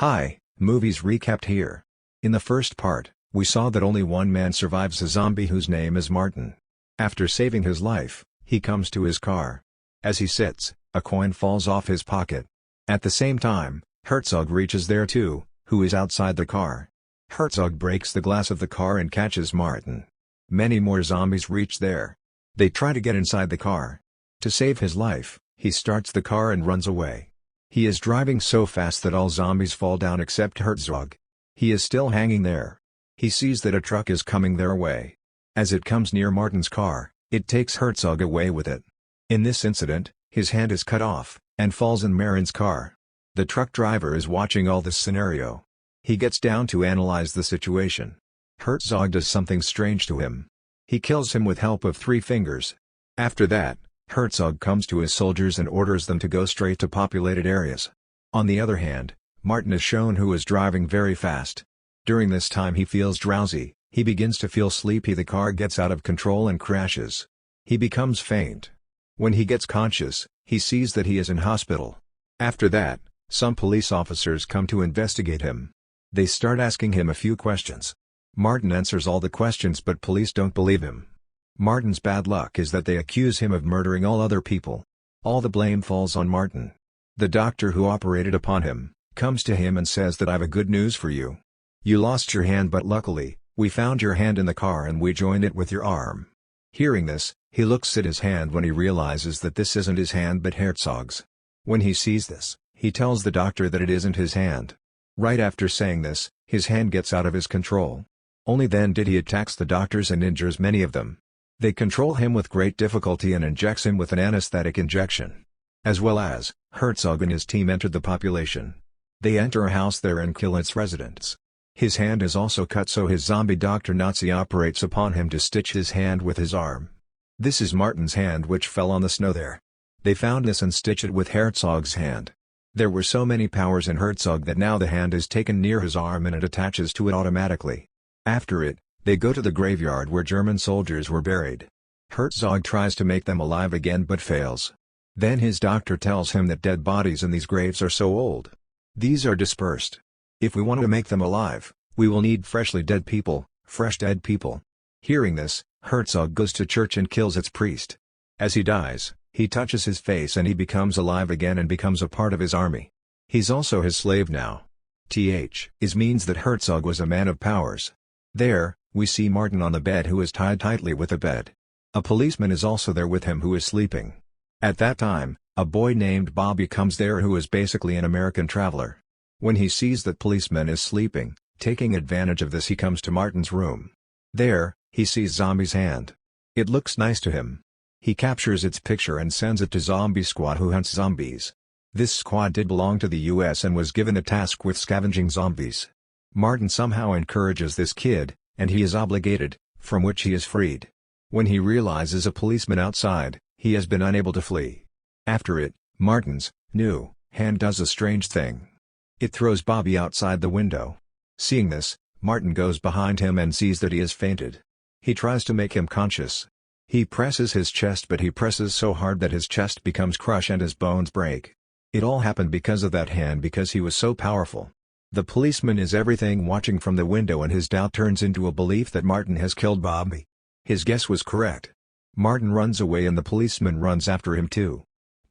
Hi, movies recapped here. In the first part, we saw that only one man survives a zombie whose name is Martin. After saving his life, he comes to his car. As he sits, a coin falls off his pocket. At the same time, Herzog reaches there too, who is outside the car. Herzog breaks the glass of the car and catches Martin. Many more zombies reach there. They try to get inside the car. To save his life, he starts the car and runs away. He is driving so fast that all zombies fall down except Herzog. He is still hanging there. He sees that a truck is coming their way. As it comes near Martin's car, it takes Herzog away with it. In this incident, his hand is cut off, and falls in Marin's car. The truck driver is watching all this scenario. He gets down to analyze the situation. Herzog does something strange to him. He kills him with help of 3 fingers. After that, Herzog comes to his soldiers and orders them to go straight to populated areas. On the other hand, Martin is shown who is driving very fast. During this time he feels drowsy, he begins to feel sleepy. The car gets out of control and crashes. He becomes faint. When he gets conscious, he sees that he is in hospital. After that, some police officers come to investigate him. They start asking him a few questions. Martin answers all the questions but police don't believe him. Martin's bad luck is that they accuse him of murdering all other people. All the blame falls on Martin. The doctor who operated upon him, comes to him and says that I've a good news for you. You lost your hand but luckily, we found your hand in the car and we joined it with your arm. Hearing this, he looks at his hand when he realizes that this isn't his hand but Herzog's. When he sees this, he tells the doctor that it isn't his hand. Right after saying this, his hand gets out of his control. Only then did he attacks the doctors and injures many of them. They control him with great difficulty and injects him with an anesthetic injection. As well as, Herzog and his team entered the population. They enter a house there and kill its residents. His hand is also cut so his zombie doctor Nazi operates upon him to stitch his hand with his arm. This is Martin's hand which fell on the snow there. They found this and stitched it with Herzog's hand. There were so many powers in Herzog that now the hand is taken near his arm and it attaches to it automatically. After it, they go to the graveyard where German soldiers were buried. Herzog tries to make them alive again but fails. Then his doctor tells him that dead bodies in these graves are so old. These are dispersed. If we want to make them alive, we will need freshly dead people, fresh dead people. Hearing this, Herzog goes to church and kills its priest. As he dies, he touches his face and he becomes alive again and becomes a part of his army. He's also his slave now. Is means that Herzog was a man of powers. There, we see Martin on the bed who is tied tightly with a bed. A policeman is also there with him who is sleeping. At that time, a boy named Bobby comes there who is basically an American traveler. When he sees that policeman is sleeping, taking advantage of this he comes to Martin's room. There, he sees Zombie's hand. It looks nice to him. He captures its picture and sends it to Zombie Squad who hunts zombies. This squad did belong to the US and was given a task with scavenging zombies. Martin somehow encourages this kid, and he is obligated, from which he is freed. When he realizes a policeman outside, he has been unable to flee. After it, Martin's new hand does a strange thing. It throws Bobby outside the window. Seeing this, Martin goes behind him and sees that he has fainted. He tries to make him conscious. He presses his chest but he presses so hard that his chest becomes crushed and his bones break. It all happened because of that hand because he was so powerful. The policeman is everything watching from the window and his doubt turns into a belief that Martin has killed Bobby. His guess was correct. Martin runs away and the policeman runs after him too.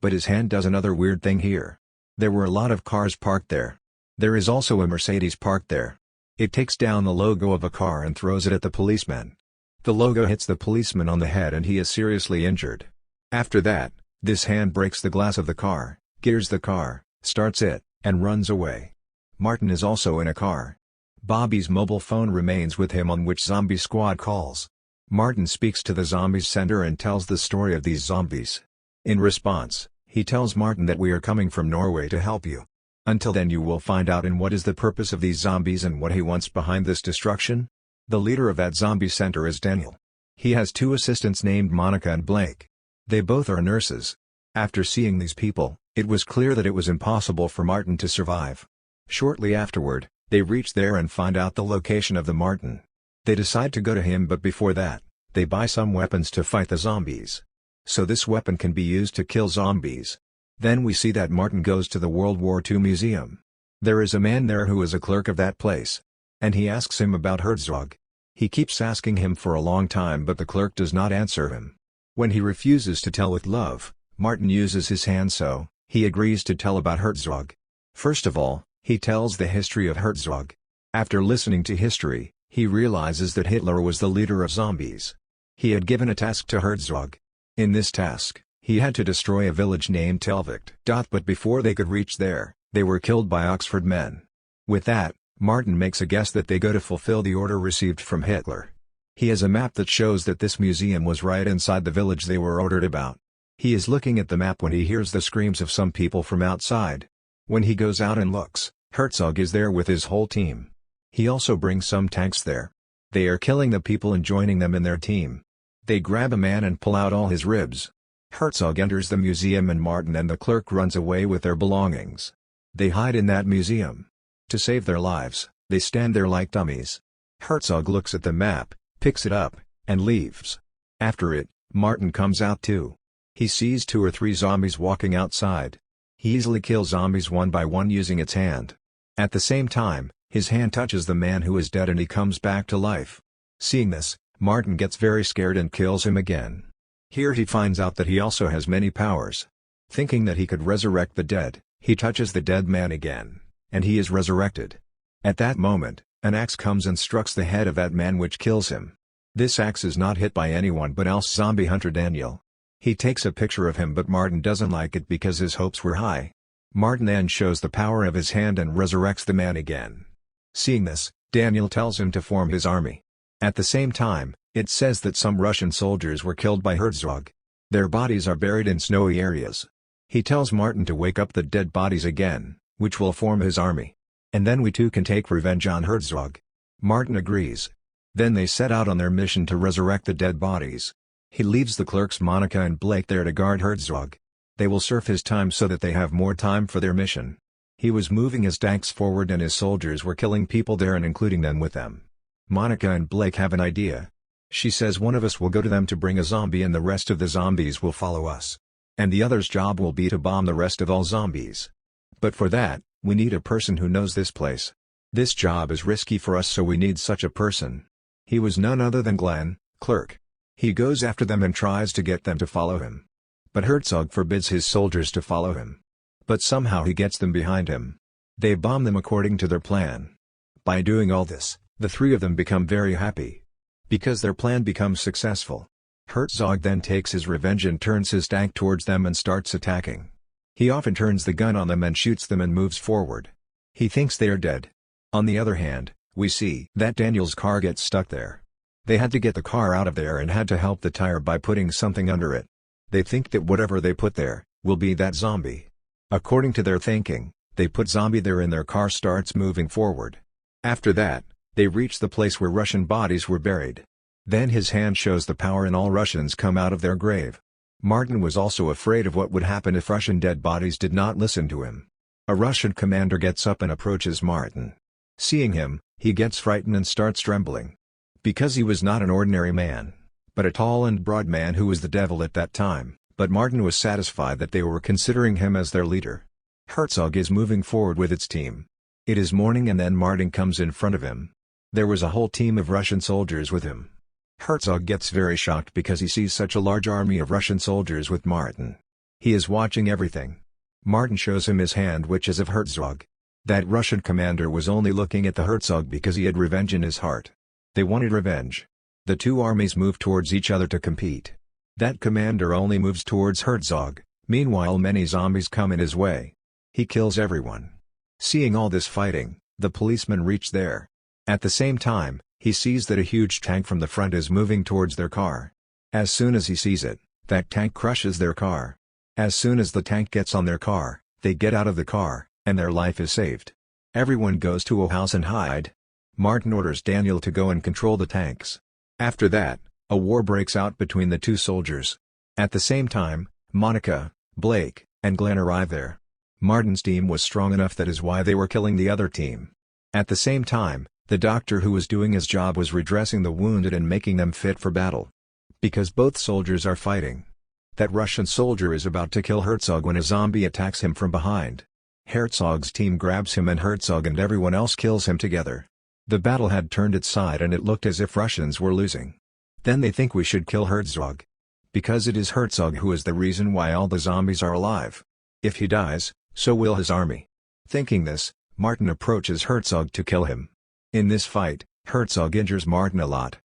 But his hand does another weird thing here. There were a lot of cars parked there. There is also a Mercedes parked there. It takes down the logo of a car and throws it at the policeman. The logo hits the policeman on the head and he is seriously injured. After that, this hand breaks the glass of the car, gears the car, starts it, and runs away. Martin is also in a car. Bobby's mobile phone remains with him on which Zombie Squad calls. Martin speaks to the zombies center and tells the story of these zombies. In response, he tells Martin that we are coming from Norway to help you. Until then you will find out in what is the purpose of these zombies and what he wants behind this destruction. The leader of that zombie center is Daniel. He has 2 assistants named Monica and Blake. They both are nurses. After seeing these people, it was clear that it was impossible for Martin to survive. Shortly afterward, they reach there and find out the location of the Martin. They decide to go to him but before that, they buy some weapons to fight the zombies. So this weapon can be used to kill zombies. Then we see that Martin goes to the World War II museum. There is a man there who is a clerk of that place. And he asks him about Herzog. He keeps asking him for a long time but the clerk does not answer him. When he refuses to tell with love, Martin uses his hand so he agrees to tell about Herzog. First of all, he tells the history of Herzog. After listening to history, he realizes that Hitler was the leader of zombies. He had given a task to Herzog. In this task, he had to destroy a village named Telvikt. But before they could reach there, they were killed by Oxford men. With that, Martin makes a guess that they go to fulfill the order received from Hitler. He has a map that shows that this museum was right inside the village they were ordered about. He is looking at the map when he hears the screams of some people from outside. When he goes out and looks, Herzog is there with his whole team. He also brings some tanks there. They are killing the people and joining them in their team. They grab a man and pull out all his ribs. Herzog enters the museum and Martin and the clerk runs away with their belongings. They hide in that museum. To save their lives, they stand there like dummies. Herzog looks at the map, picks it up, and leaves. After it, Martin comes out too. He sees 2 or 3 zombies walking outside. He easily kills zombies one by one using its hand. At the same time, his hand touches the man who is dead and he comes back to life. Seeing this, Martin gets very scared and kills him again. Here he finds out that he also has many powers. Thinking that he could resurrect the dead, he touches the dead man again, and he is resurrected. At that moment, an axe comes and strikes the head of that man which kills him. This axe is not hit by anyone but else zombie hunter Daniel. He takes a picture of him but Martin doesn't like it because his hopes were high. Martin then shows the power of his hand and resurrects the man again. Seeing this, Daniel tells him to form his army. At the same time, it says that some Russian soldiers were killed by Herzog. Their bodies are buried in snowy areas. He tells Martin to wake up the dead bodies again, which will form his army. And then we too can take revenge on Herzog. Martin agrees. Then they set out on their mission to resurrect the dead bodies. He leaves the clerks Monica and Blake there to guard Herzog. They will serve his time so that they have more time for their mission. He was moving his tanks forward and his soldiers were killing people there and including them with them. Monica and Blake have an idea. She says one of us will go to them to bring a zombie and the rest of the zombies will follow us. And the other's job will be to bomb the rest of all zombies. But for that, we need a person who knows this place. This job is risky for us so we need such a person. He was none other than Glenn, clerk. He goes after them and tries to get them to follow him. But Herzog forbids his soldiers to follow him. But somehow he gets them behind him. They bomb them according to their plan. By doing all this, the 3 of them become very happy. Because their plan becomes successful. Herzog then takes his revenge and turns his tank towards them and starts attacking. He often turns the gun on them and shoots them and moves forward. He thinks they are dead. On the other hand, we see that Daniel's car gets stuck there. They had to get the car out of there and had to help the tire by putting something under it. They think that whatever they put there, will be that zombie. According to their thinking, they put zombie there and their car starts moving forward. After that, they reach the place where Russian bodies were buried. Then his hand shows the power and all Russians come out of their grave. Martin was also afraid of what would happen if Russian dead bodies did not listen to him. A Russian commander gets up and approaches Martin. Seeing him, he gets frightened and starts trembling. Because he was not an ordinary man, but a tall and broad man who was the devil at that time, but Martin was satisfied that they were considering him as their leader. Herzog is moving forward with its team. It is morning and then Martin comes in front of him. There was a whole team of Russian soldiers with him. Herzog gets very shocked because he sees such a large army of Russian soldiers with Martin. He is watching everything. Martin shows him his hand which is of Herzog. That Russian commander was only looking at the Herzog because he had revenge in his heart. They wanted revenge. The 2 armies move towards each other to compete. That commander only moves towards Herzog, meanwhile many zombies come in his way. He kills everyone. Seeing all this fighting, the policemen reach there. At the same time, he sees that a huge tank from the front is moving towards their car. As soon as he sees it, that tank crushes their car. As soon as the tank gets on their car, they get out of the car, and their life is saved. Everyone goes to a house and hide. Martin orders Daniel to go and control the tanks. After that, a war breaks out between the 2 soldiers. At the same time, Monica, Blake, and Glenn arrive there. Martin's team was strong enough that is why they were killing the other team. At the same time, the doctor who was doing his job was redressing the wounded and making them fit for battle. Because both soldiers are fighting. That Russian soldier is about to kill Herzog when a zombie attacks him from behind. Herzog's team grabs him and Herzog and everyone else kills him together. The battle had turned its side and it looked as if Russians were losing. Then they think we should kill Herzog. Because it is Herzog who is the reason why all the zombies are alive. If he dies, so will his army. Thinking this, Martin approaches Herzog to kill him. In this fight, Herzog injures Martin a lot.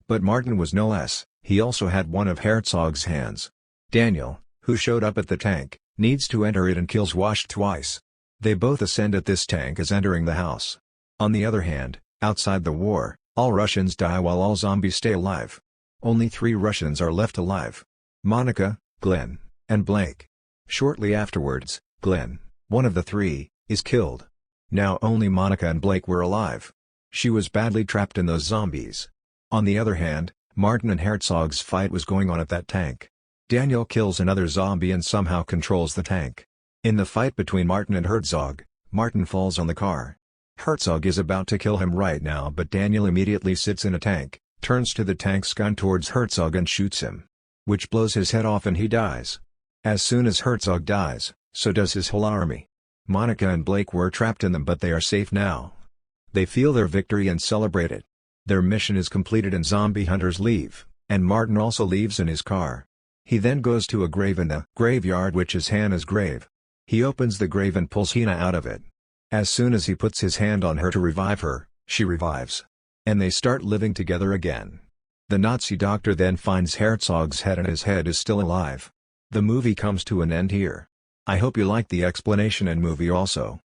But Martin was no less, he also had one of Herzog's hands. Daniel, who showed up at the tank, needs to enter it and kills Wash twice. They both ascend at this tank as entering the house. On the other hand, outside the war, all Russians die while all zombies stay alive. Only 3 Russians are left alive. Monica, Glenn, and Blake. Shortly afterwards, Glenn, one of the 3, is killed. Now only Monica and Blake were alive. She was badly trapped in those zombies. On the other hand, Martin and Herzog's fight was going on at that tank. Daniel kills another zombie and somehow controls the tank. In the fight between Martin and Herzog, Martin falls on the car. Herzog is about to kill him right now but Daniel immediately sits in a tank, turns to the tank's gun towards Herzog and shoots him. Which blows his head off and he dies. As soon as Herzog dies, so does his whole army. Monica and Blake were trapped in them but they are safe now. They feel their victory and celebrate it. Their mission is completed and zombie hunters leave, and Martin also leaves in his car. He then goes to a grave in the graveyard which is Hannah's grave. He opens the grave and pulls Hannah out of it. As soon as he puts his hand on her to revive her, she revives. And they start living together again. The Nazi doctor then finds Herzog's head and his head is still alive. The movie comes to an end here. I hope you liked the explanation and movie also.